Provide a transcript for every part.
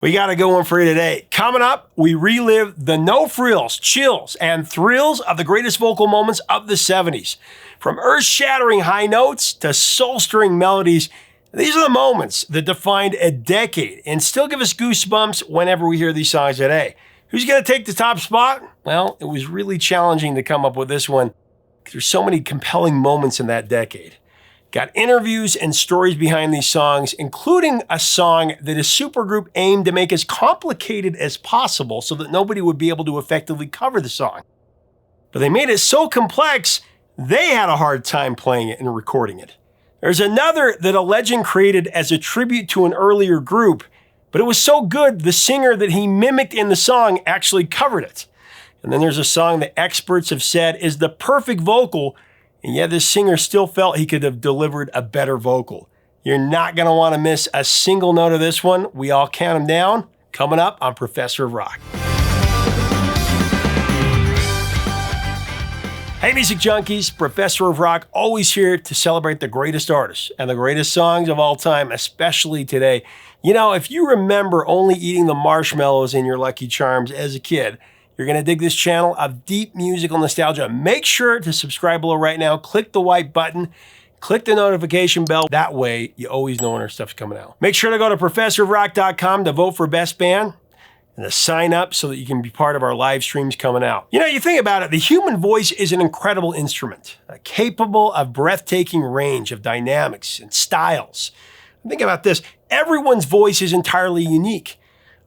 We got a good one for you today. Coming up, we relive the no frills, chills, and thrills of the greatest vocal moments of the 70s. From earth-shattering high notes to soul-stirring melodies, these are the moments that defined a decade and still give us goosebumps whenever we hear these songs today. Who's going to take the top spot? Well, it was really challenging to come up with this one because there's so many compelling moments in that decade. Got interviews and stories behind these songs, including a song that a supergroup aimed to make as complicated as possible so that nobody would be able to effectively cover the song. But they made it so complex, they had a hard time playing it and recording it. There's another that a legend created as a tribute to an earlier group, but it was so good the singer that he mimicked in the song actually covered it. And then there's a song that experts have said is the perfect vocal, and yet this singer still felt he could have delivered a better vocal. You're not going to want to miss a single note of this one. We all count them down. Coming up on Professor of Rock. Hey music junkies, Professor of Rock, always here to celebrate the greatest artists and the greatest songs of all time, especially today. You know, if you remember only eating the marshmallows in your Lucky Charms as a kid, you're going to dig this channel of deep musical nostalgia. Make sure to subscribe below right now. Click the white button. Click the notification bell. That way, you always know when our stuff's coming out. Make sure to go to professorofrock.com to vote for Best Band and to sign up so that you can be part of our live streams coming out. You know, you think about it, the human voice is an incredible instrument, capable of breathtaking range of dynamics and styles. Think about this. Everyone's voice is entirely unique.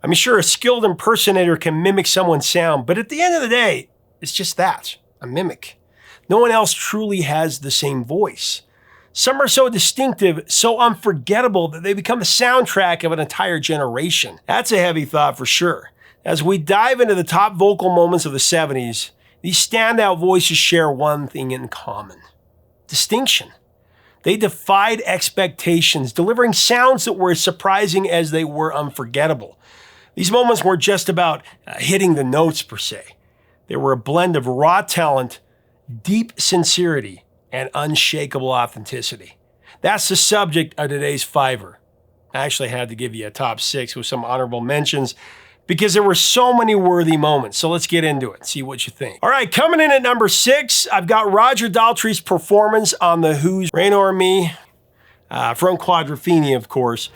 I mean, sure, a skilled impersonator can mimic someone's sound, but at the end of the day, it's just that, a mimic. No one else truly has the same voice. Some are so distinctive, so unforgettable that they become the soundtrack of an entire generation. That's a heavy thought for sure. As we dive into the top vocal moments of the 70s, these standout voices share one thing in common: distinction. They defied expectations, delivering sounds that were as surprising as they were unforgettable. These moments weren't just about hitting the notes per se. They were a blend of raw talent, deep sincerity, and unshakable authenticity. That's the subject of today's Fiver. I actually had to give you a top 6 with some honorable mentions because there were so many worthy moments. So let's get into it and see what you think. All right, coming in at number 6, I've got Roger Daltry's performance on The Who's Rain Over Me, from Quadrophenia, of course.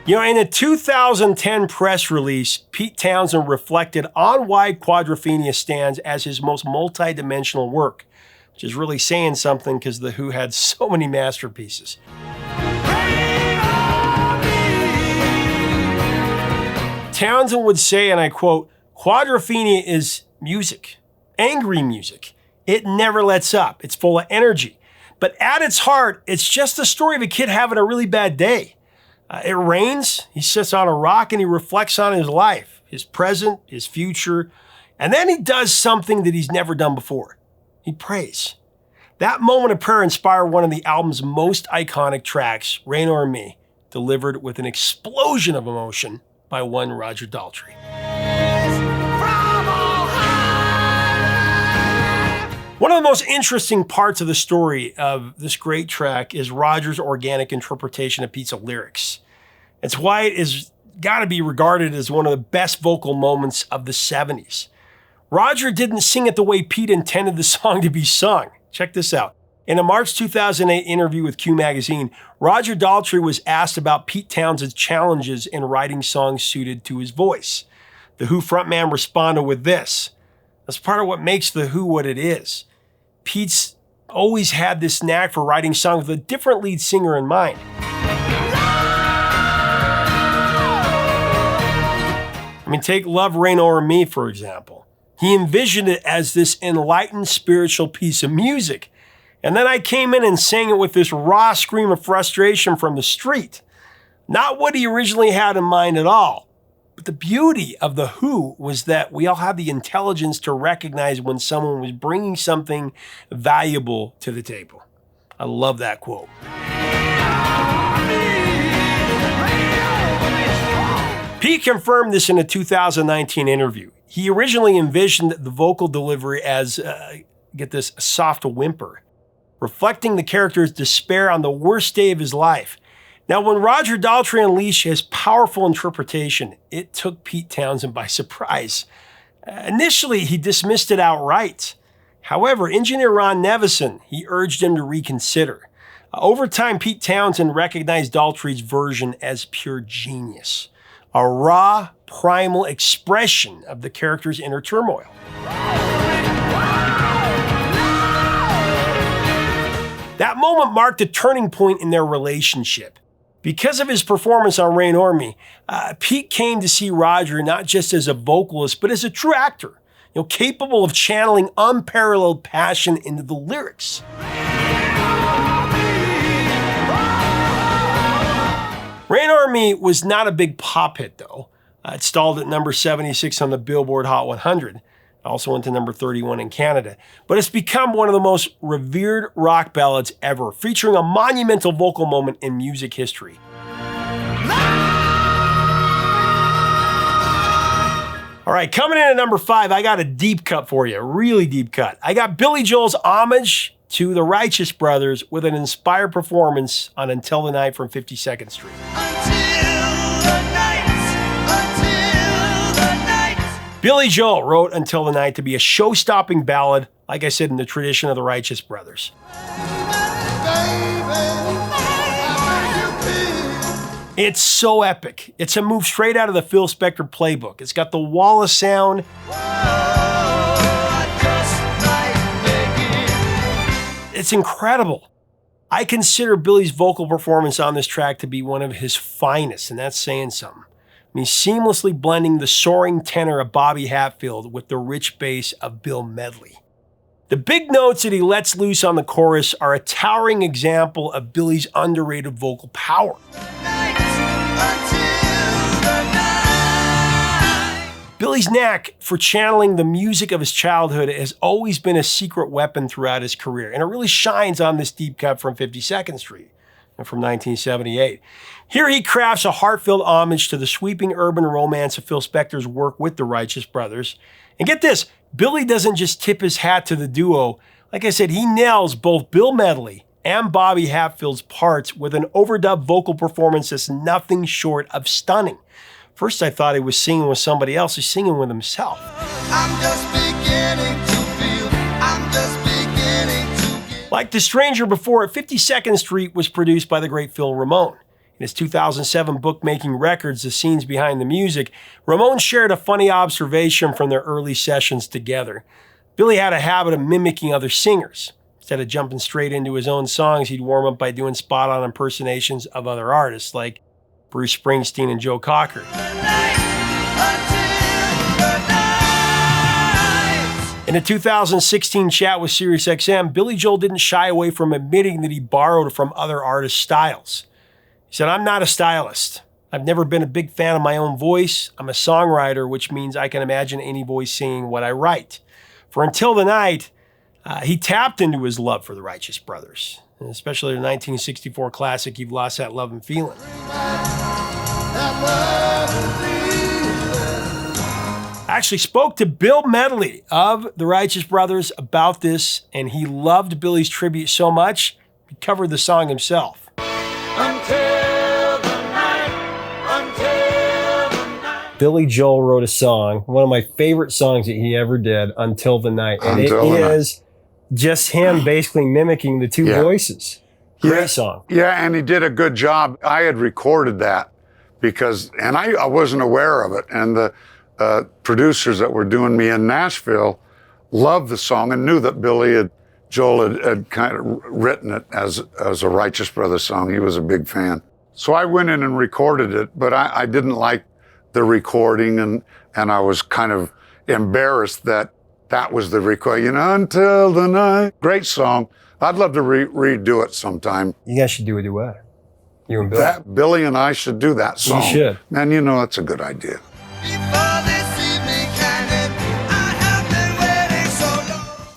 You know, in a 2010 press release, Pete Townshend reflected on why Quadrophenia stands as his most multi-dimensional work, which is really saying something because The Who had so many masterpieces. Townshend would say, and I quote, "Quadrophenia is music, angry music. It never lets up. It's full of energy. But at its heart, it's just the story of a kid having a really bad day. It rains, he sits on a rock and he reflects on his life, his present, his future, and then he does something that he's never done before. He prays. That moment of prayer inspired one of the album's most iconic tracks, Rain Over Me, delivered with an explosion of emotion by one Roger Daltry. One of the most interesting parts of the story of this great track is Roger's organic interpretation of Pete's lyrics. It's why it is got to be regarded as one of the best vocal moments of the 70s. Roger didn't sing it the way Pete intended the song to be sung. Check this out. In a March 2008 interview with Q Magazine, Roger Daltry was asked about Pete Townshend's challenges in writing songs suited to his voice. The Who frontman responded with this: "That's part of what makes The Who what it is. Pete's always had this knack for writing songs with a different lead singer in mind." I mean, take Love Rain Over Me, for example. He envisioned it as this enlightened spiritual piece of music. And then I came in and sang it with this raw scream of frustration from the street. Not what he originally had in mind at all. But the beauty of The Who was that we all had the intelligence to recognize when someone was bringing something valuable to the table. I love that quote. Pete confirmed this in a 2019 interview. He originally envisioned the vocal delivery as, get this, a soft whimper. reflecting the character's despair on the worst day of his life. Now, when Roger Daltrey unleashed his powerful interpretation, it took Pete Townshend by surprise. Initially, he dismissed it outright. However, engineer Ron Nevison, he urged him to reconsider. Over time, Pete Townshend recognized Daltrey's version as pure genius, a raw, primal expression of the character's inner turmoil. That moment marked a turning point in their relationship. Because of his performance on Rain on Me, Pete came to see Roger not just as a vocalist, but as a true actor, capable of channeling unparalleled passion into the lyrics. Rain on Me was not a big pop hit, though. It stalled at number 76 on the Billboard Hot 100. It also went to number 31 in Canada. But it's become one of the most revered rock ballads ever, featuring a monumental vocal moment in music history. All right, coming in at number 5, I got a deep cut for you, a really deep cut. I got Billy Joel's homage to the Righteous Brothers with an inspired performance on Until the Night from 52nd Street. Billy Joel wrote Until the Night to be a show-stopping ballad, like I said, in the tradition of the Righteous Brothers. It's so epic. It's a move straight out of the Phil Spector playbook. It's got the Wallace sound. It's incredible. I consider Billy's vocal performance on this track to be one of his finest, and that's saying something. Seamlessly blending the soaring tenor of Bobby Hatfield with the rich bass of Bill Medley. The big notes that he lets loose on the chorus are a towering example of Billy's underrated vocal power. Billy's knack for channeling the music of his childhood has always been a secret weapon throughout his career, and it really shines on this deep cut from 52nd Street. From 1978. Here he crafts a heartfelt homage to the sweeping urban romance of Phil Spector's work with the Righteous Brothers. And get this, Billy doesn't just tip his hat to the duo. Like I said, he nails both Bill Medley and Bobby Hatfield's parts with an overdubbed vocal performance that's nothing short of stunning. First I thought he was singing with somebody else. He's singing with himself. I'm just beginning to feel, I'm just beginning to get. Like The Stranger Before It, 52nd Street was produced by the great Phil Ramone. In his 2007 book, Making Records, The Scenes Behind the Music, Ramone shared a funny observation from their early sessions together. Billy had a habit of mimicking other singers. Instead of jumping straight into his own songs, he'd warm up by doing spot-on impersonations of other artists like Bruce Springsteen and Joe Cocker. In a 2016 chat with SiriusXM, Billy Joel didn't shy away from admitting that he borrowed from other artists' styles. He said, "I'm not a stylist. I've never been a big fan of my own voice. I'm a songwriter, which means I can imagine any voice singing what I write." For Until the Night, he tapped into his love for the Righteous Brothers, and especially the 1964 classic, You've Lost That Love and Feeling. I actually spoke to Bill Medley of the Righteous Brothers about this, and he loved Billy's tribute so much, he covered the song himself. Billy Joel wrote a song, one of my favorite songs that he ever did, Until the Night. And it is just him basically mimicking the two voices. Great song. Yeah, and he did a good job. I had recorded that and I wasn't aware of it. And the producers that were doing me in Nashville loved the song and knew that Joel had kind of written it as a Righteous Brothers song. He was a big fan. So I went in and recorded it, but I didn't like the recording, and I was kind of embarrassed that was the record. Until the Night. Great song. I'd love to redo it sometime. You guys should do a duet. You and Billy. Billy and I should do that song. You should. Man, that's a good idea.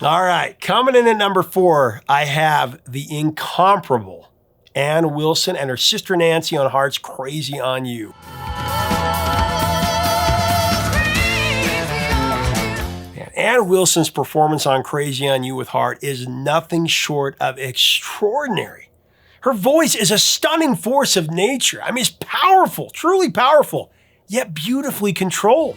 All right, coming in at number 4, I have the incomparable Ann Wilson and her sister Nancy on Heart's Crazy on You. Ann Wilson's performance on Crazy on You with Heart is nothing short of extraordinary. Her voice is a stunning force of nature. I mean, it's powerful, truly powerful, yet beautifully controlled.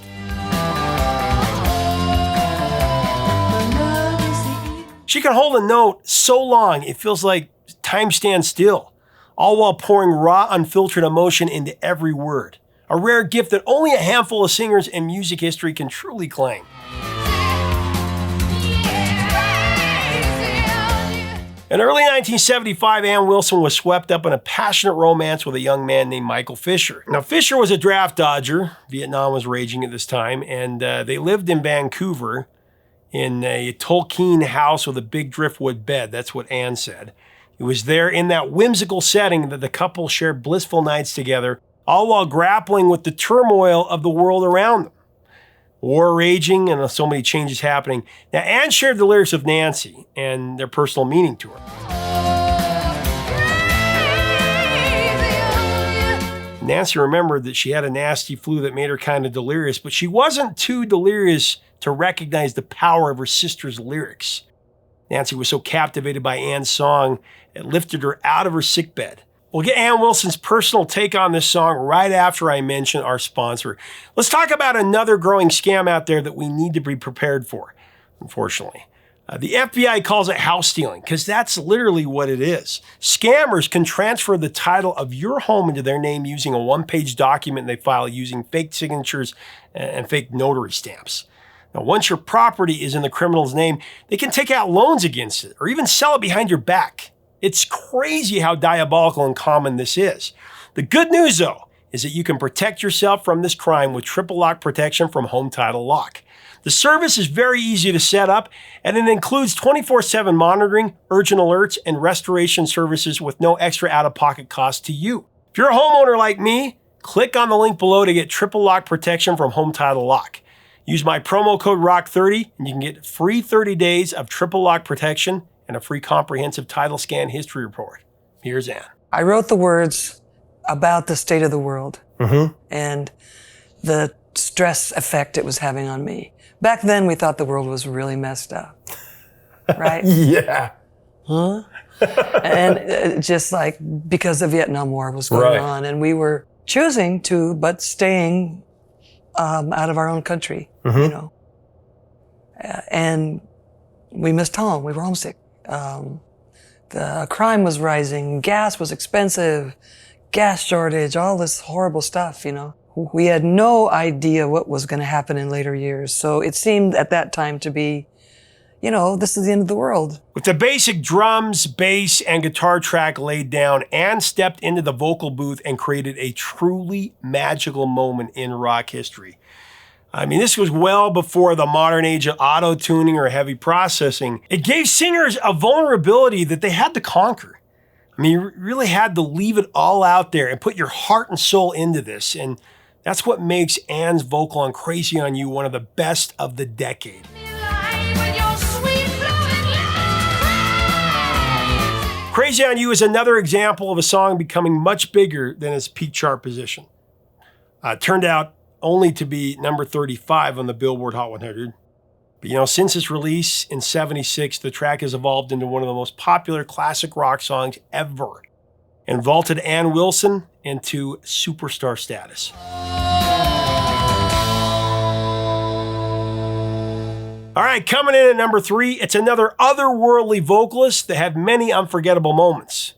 She can hold a note so long it feels like time stands still, all while pouring raw, unfiltered emotion into every word. A rare gift that only a handful of singers in music history can truly claim. In early 1975, Ann Wilson was swept up in a passionate romance with a young man named Michael Fisher. Now, Fisher was a draft dodger. Vietnam was raging at this time, and they lived in Vancouver in a Tolkien house with a big driftwood bed. That's what Ann said. It was there in that whimsical setting that the couple shared blissful nights together, all while grappling with the turmoil of the world around them. War raging and so many changes happening. Now, Ann shared the lyrics with Nancy and their personal meaning to her. Nancy remembered that she had a nasty flu that made her kind of delirious, but she wasn't too delirious to recognize the power of her sister's lyrics. Nancy was so captivated by Ann's song, it lifted her out of her sickbed. We'll get Ann Wilson's personal take on this song right after I mention our sponsor. Let's talk about another growing scam out there that we need to be prepared for, unfortunately. The FBI calls it house stealing because that's literally what it is. Scammers can transfer the title of your home into their name using a one-page document they file using fake signatures and fake notary stamps. Now, once your property is in the criminal's name, they can take out loans against it or even sell it behind your back. It's crazy how diabolical and common this is. The good news, though, is that you can protect yourself from this crime with triple lock protection from Home Title Lock. The service is very easy to set up, and it includes 24/7 monitoring, urgent alerts, and restoration services with no extra out-of-pocket cost to you. If you're a homeowner like me, click on the link below to get triple lock protection from Home Title Lock. Use my promo code ROCK30, and you can get free 30 days of triple lock protection and a free comprehensive title scan history report. Here's Ann. I wrote the words about the state of the world and the stress effect it was having on me. Back then, we thought the world was really messed up, right? Yeah. Huh? And just like because the Vietnam War was going on, and we were choosing to, but staying out of our own country, you know. And we missed home. We were homesick. The crime was rising. Gas was expensive. Gas shortage, all this horrible stuff, you know. We had no idea what was going to happen in later years. So it seemed at that time to be, you know, this is the end of the world. With the basic drums, bass, and guitar track laid down, Ann stepped into the vocal booth and created a truly magical moment in rock history. I mean, this was well before the modern age of auto-tuning or heavy processing. It gave singers a vulnerability that they had to conquer. I mean, you really had to leave it all out there and put your heart and soul into this. And that's what makes Ann's vocal on Crazy on You one of the best of the decade. Crazy on You is another example of a song becoming much bigger than its peak chart position. It turned out only to be number 35 on the Billboard Hot 100. But you know, since its release in '76, the track has evolved into one of the most popular classic rock songs ever and vaulted Ann Wilson into superstar status. All right, coming in at number 3, it's another otherworldly vocalist that had many unforgettable moments.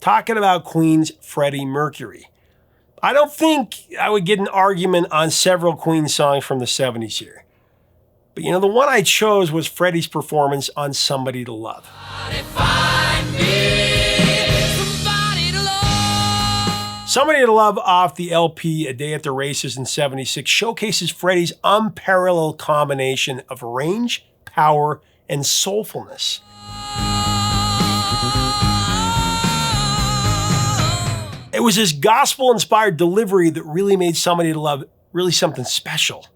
Talking about Queen's Freddie Mercury. I don't think I would get an argument on several Queen songs from the 70s here. But you know, the one I chose was Freddie's performance on Somebody to Love. Somebody to Love off the LP A Day at the Races in '76 showcases Freddie's unparalleled combination of range, power, and soulfulness. It was his gospel-inspired delivery that really made Somebody to Love really something special.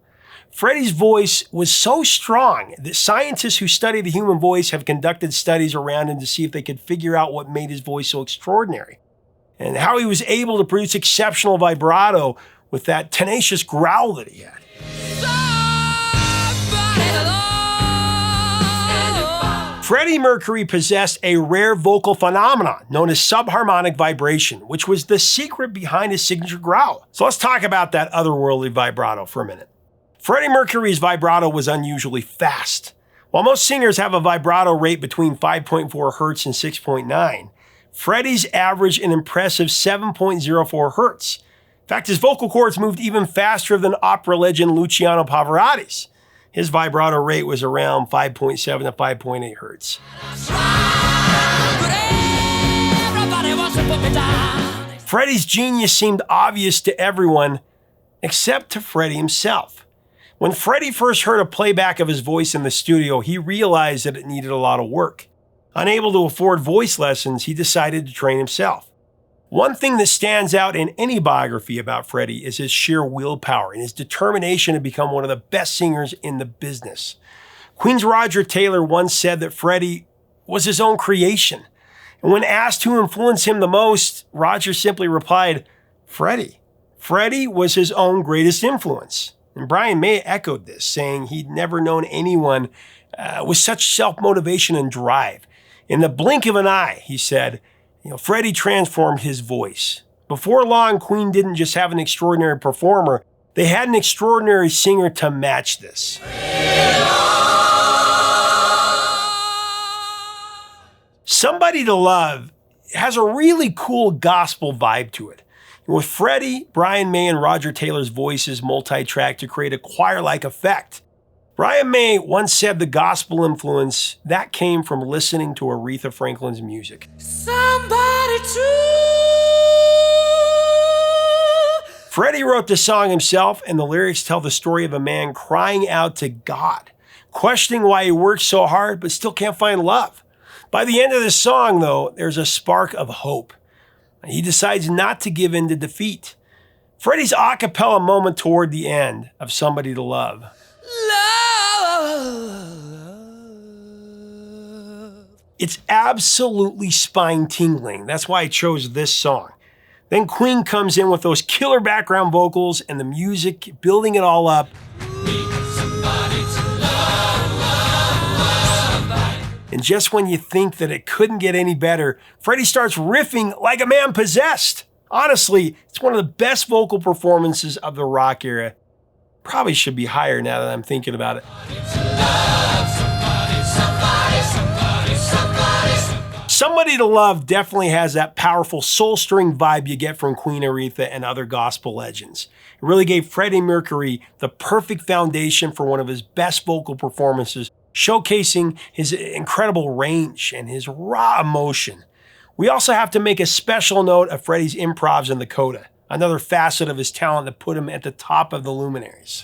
Freddie's voice was so strong that scientists who study the human voice have conducted studies around him to see if they could figure out what made his voice so extraordinary and how he was able to produce exceptional vibrato with that tenacious growl that he had. Freddie Mercury possessed a rare vocal phenomenon known as subharmonic vibration, which was the secret behind his signature growl. So let's talk about that otherworldly vibrato for a minute. Freddie Mercury's vibrato was unusually fast. While most singers have a vibrato rate between 5.4 hertz and 6.9, Freddie's averaged an impressive 7.04 hertz. In fact, his vocal cords moved even faster than opera legend Luciano Pavarotti's. His vibrato rate was around 5.7 to 5.8 hertz. Freddie's genius seemed obvious to everyone except to Freddie himself. When Freddie first heard a playback of his voice in the studio, he realized that it needed a lot of work. Unable to afford voice lessons, he decided to train himself. One thing that stands out in any biography about Freddie is his sheer willpower and his determination to become one of the best singers in the business. Queen's Roger Taylor once said that Freddie was his own creation. And when asked who influenced him the most, Roger simply replied, Freddie. Freddie was his own greatest influence. And Brian May echoed this, saying he'd never known anyone with such self-motivation and drive. In the blink of an eye, he said, Freddie transformed his voice. Before long, Queen didn't just have an extraordinary performer, they had an extraordinary singer to match this. Somebody to Love has a really cool gospel vibe to it. With Freddie, Brian May, and Roger Taylor's voices multi-tracked to create a choir-like effect. Brian May once said the gospel influence, that came from listening to Aretha Franklin's music. Somebody to. Freddie wrote the song himself, and the lyrics tell the story of a man crying out to God, questioning why he works so hard but still can't find love. By the end of the song, though, there's a spark of hope. He decides not to give in to defeat. Freddie's a cappella moment toward the end of Somebody to Love. It's absolutely spine-tingling. That's why I chose this song. Then Queen comes in with those killer background vocals and the music, building it all up. And just when you think that it couldn't get any better, Freddie starts riffing like a man possessed. Honestly, it's one of the best vocal performances of the rock era. Probably should be higher now that I'm thinking about it. Somebody to Love definitely has that powerful soul-stirring vibe you get from Queen Aretha and other gospel legends. It really gave Freddie Mercury the perfect foundation for one of his best vocal performances, showcasing his incredible range and his raw emotion. We also have to make a special note of Freddie's improvs in the coda, another facet of his talent that put him at the top of the luminaries.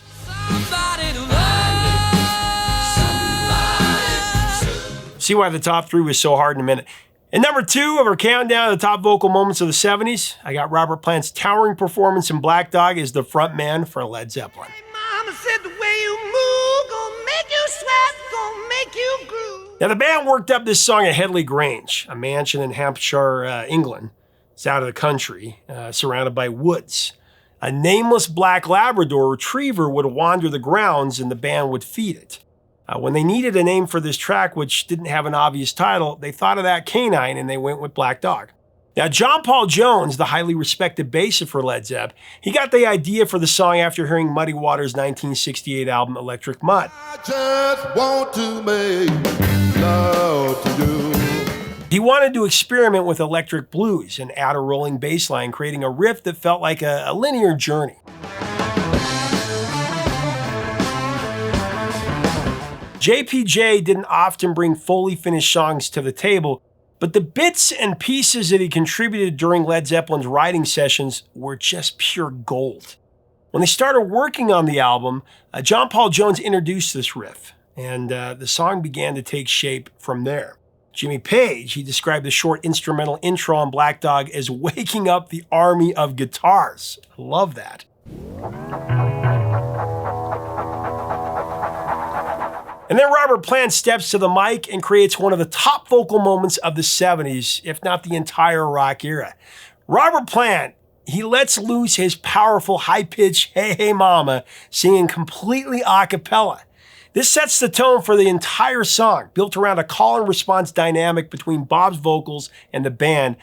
See why the top three was so hard in a minute. And number 2 of our countdown of the top vocal moments of the 70s, I got Robert Plant's towering performance in Black Dog as the front man for Led Zeppelin. Mama said the way you move, gonna make you sweat, gonna make you groove. Now the band worked up this song at Headley Grange, a mansion in Hampshire, England. It's out of the country, surrounded by woods. A nameless black Labrador retriever would wander the grounds and the band would feed it. When they needed a name for this track, which didn't have an obvious title, they thought of that canine and they went with Black Dog. Now, John Paul Jones, the highly respected bassist for Led Zepp, he got the idea for the song after hearing Muddy Waters' 1968 album Electric Mud. I just want to make love to you. He wanted to experiment with electric blues and add a rolling bass line, creating a riff that felt like a linear journey. JPJ didn't often bring fully finished songs to the table, but the bits and pieces that he contributed during Led Zeppelin's writing sessions were just pure gold. When they started working on the album, John Paul Jones introduced this riff, and the song began to take shape from there. Jimmy Page, he described the short instrumental intro on Black Dog as waking up the army of guitars. I love that. And then Robert Plant steps to the mic and creates one of the top vocal moments of the 70s, if not the entire rock era. Robert Plant, he lets loose his powerful high-pitched Hey Hey Mama, singing completely a cappella. This sets the tone for the entire song, built around a call and response dynamic between Bob's vocals and the band,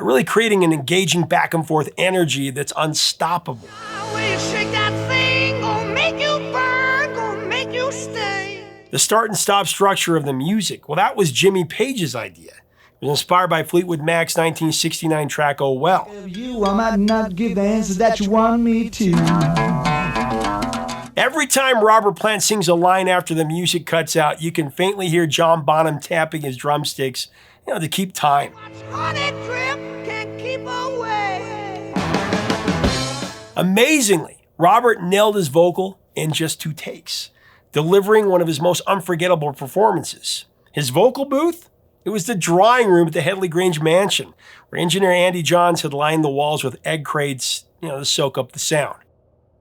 really creating an engaging back and forth energy that's unstoppable. Will you shake that thing? Gonna make you burn, gonna make you stay. The start and stop structure of the music, well, that was Jimmy Page's idea. It was inspired by Fleetwood Mac's 1969 track, Oh Well. You, I might not give the answers that you want me to. Every time Robert Plant sings a line after the music cuts out, you can faintly hear John Bonham tapping his drumsticks, to keep time. Honey drip can't keep away. Amazingly, Robert nailed his vocal in just 2 takes, delivering one of his most unforgettable performances. His vocal booth? It was the drawing room at the Headley Grange mansion, where engineer Andy Johns had lined the walls with egg crates, to soak up the sound.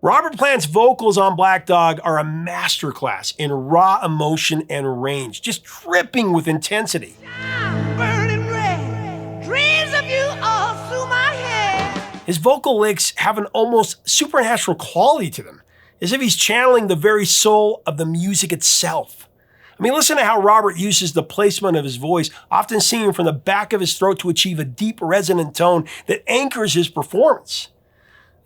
Robert Plant's vocals on Black Dog are a masterclass in raw emotion and range, just dripping with intensity. I'm burning red, dreams of you all through my head. His vocal licks have an almost supernatural quality to them, as if he's channeling the very soul of the music itself. I mean, listen to how Robert uses the placement of his voice, often singing from the back of his throat to achieve a deep, resonant tone that anchors his performance.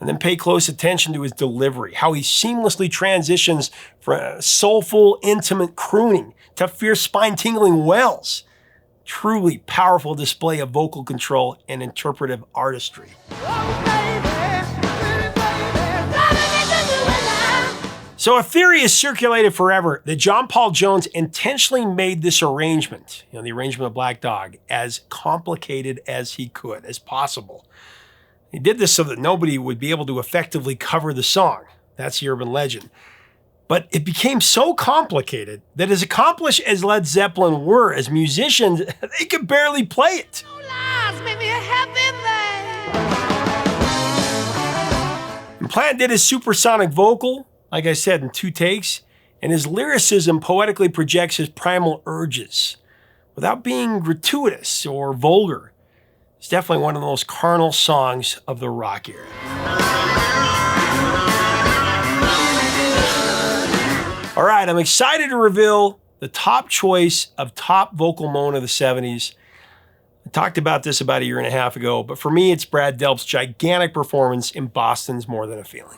And then pay close attention to his delivery, how he seamlessly transitions from soulful, intimate crooning to fierce, spine-tingling wails. Truly powerful display of vocal control and interpretive artistry. So a theory has circulated forever that John Paul Jones intentionally made this arrangement, the arrangement of Black Dog, as complicated as he could, as possible. He did this so that nobody would be able to effectively cover the song. That's the urban legend. But it became so complicated that as accomplished as Led Zeppelin were as musicians, they could barely play it. Lies make me a happy man. And Plant did his supersonic vocal, like I said, in 2 takes, and his lyricism poetically projects his primal urges without being gratuitous or vulgar. It's definitely one of the most carnal songs of the rock era. All right, I'm excited to reveal the top choice of top vocal moment of the 70s. I talked about this about a year and a half ago, but for me, it's Brad Delp's gigantic performance in Boston's More Than a Feeling.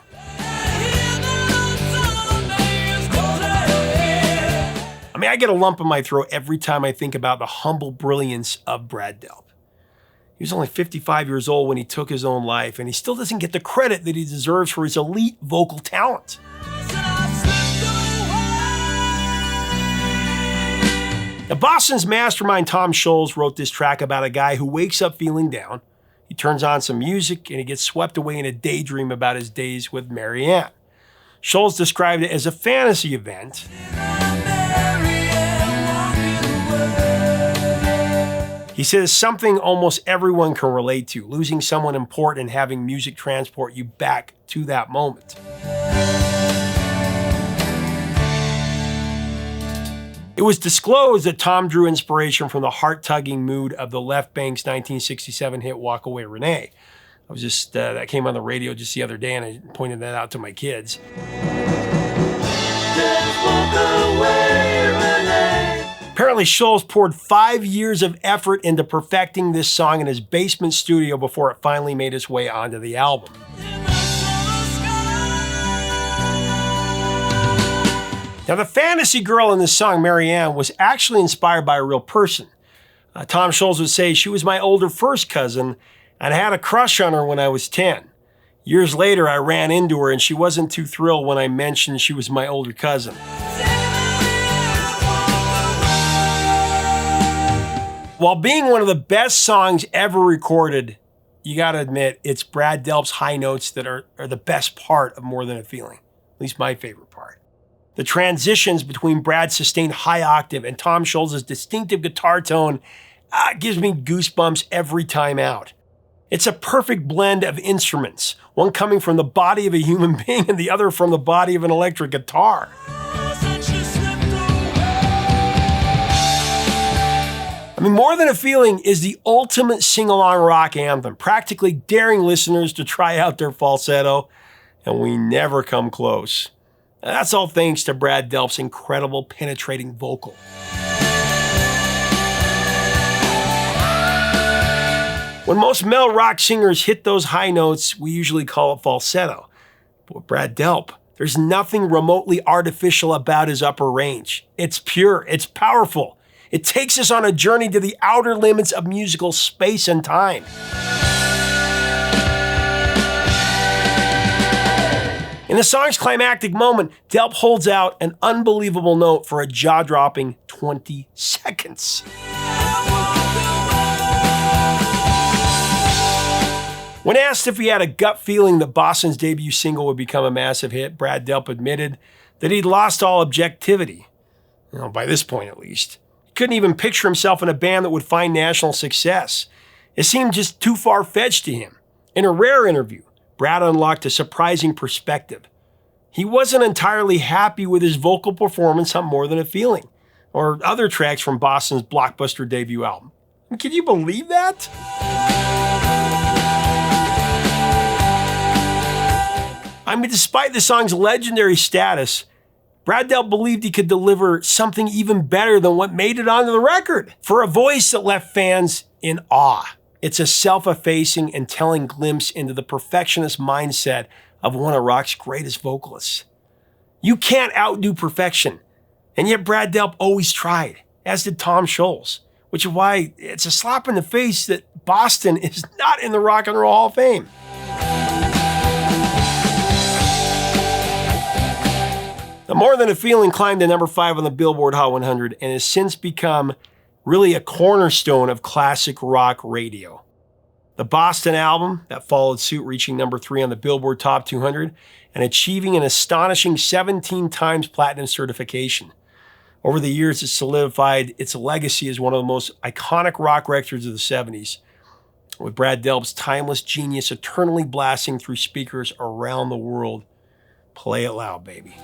I mean, I get a lump in my throat every time I think about the humble brilliance of Brad Delp. He was only 55 years old when he took his own life, and he still doesn't get the credit that he deserves for his elite vocal talent. Now, Boston's mastermind Tom Scholz wrote this track about a guy who wakes up feeling down. He turns on some music, and he gets swept away in a daydream about his days with Mary Ann. Scholz described it as a fantasy event. He says something almost everyone can relate to, losing someone important and having music transport you back to that moment. It was disclosed that Tom drew inspiration from the heart-tugging mood of the Left Bank's 1967 hit Walk Away Renee. I was just, that came on the radio just the other day, and I pointed that out to my kids. Just walk away, Renee. Apparently, Scholz poured 5 years of effort into perfecting this song in his basement studio before it finally made its way onto the album. Now, the fantasy girl in this song, Mary Ann, was actually inspired by a real person. Tom Scholz would say, she was my older first cousin, and I had a crush on her when I was 10. Years later, I ran into her, and she wasn't too thrilled when I mentioned she was my older cousin. While being one of the best songs ever recorded, you gotta admit, it's Brad Delp's high notes that are the best part of More Than a Feeling, at least my favorite part. The transitions between Brad's sustained high octave and Tom Scholz's distinctive guitar tone gives me goosebumps every time out. It's a perfect blend of instruments, one coming from the body of a human being and the other from the body of an electric guitar. I mean, More Than a Feeling is the ultimate sing-along rock anthem, practically daring listeners to try out their falsetto, and we never come close. And that's all thanks to Brad Delp's incredible penetrating vocal. When most male rock singers hit those high notes, we usually call it falsetto. But with Brad Delp, there's nothing remotely artificial about his upper range. It's pure, it's powerful. It takes us on a journey to the outer limits of musical space and time. In the song's climactic moment, Delp holds out an unbelievable note for a jaw-dropping 20 seconds. When asked if he had a gut feeling that Boston's debut single would become a massive hit, Brad Delp admitted that he'd lost all objectivity. By this point at least. He couldn't even picture himself in a band that would find national success. It seemed just too far-fetched to him. In a rare interview, Brad unlocked a surprising perspective. He wasn't entirely happy with his vocal performance on More Than a Feeling, or other tracks from Boston's blockbuster debut album. Can you believe that? Despite the song's legendary status, Brad Delp believed he could deliver something even better than what made it onto the record, for a voice that left fans in awe. It's a self-effacing and telling glimpse into the perfectionist mindset of one of rock's greatest vocalists. You can't outdo perfection, and yet Brad Delp always tried, as did Tom Scholz, which is why it's a slap in the face that Boston is not in the Rock and Roll Hall of Fame. The More Than a Feeling climbed to number 5 on the Billboard Hot 100 and has since become really a cornerstone of classic rock radio. The Boston album that followed suit, reaching number 3 on the Billboard Top 200 and achieving an astonishing 17 times platinum certification. Over the years, it solidified its legacy as one of the most iconic rock records of the 70s, with Brad Delp's timeless genius eternally blasting through speakers around the world. Play it loud, baby.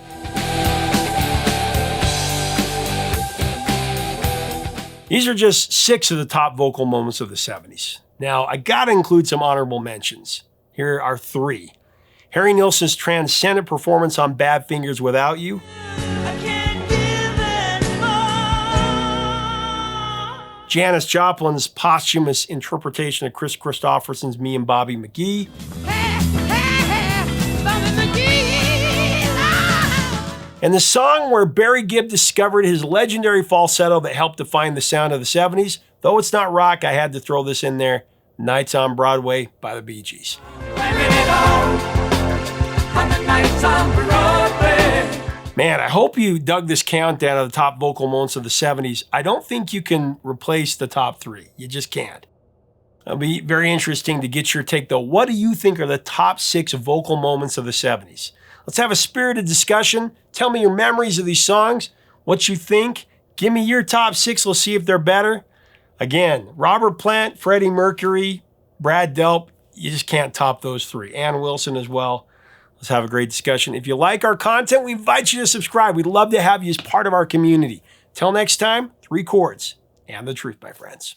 These are just 6 of the top vocal moments of the 70s. Now, I gotta include some honorable mentions. Here are 3. Harry Nilsson's transcendent performance on Bad Fingers Without You. Janis Joplin's posthumous interpretation of Chris Christopherson's Me and Bobby McGee. And the song where Barry Gibb discovered his legendary falsetto that helped define the sound of the 70s. Though it's not rock, I had to throw this in there. Nights on Broadway by the Bee Gees. Man, I hope you dug this countdown of the top vocal moments of the 70s. I don't think you can replace the top 3. You just can't. It'll be very interesting to get your take, though. What do you think are the top 6 vocal moments of the 70s? Let's have a spirited discussion. Tell me your memories of these songs, what you think. Give me your top 6. Let's see if they're better. Again, Robert Plant, Freddie Mercury, Brad Delp. You just can't top those 3. Ann Wilson as well. Let's have a great discussion. If you like our content, we invite you to subscribe. We'd love to have you as part of our community. Till next time, 3 chords and the truth, my friends.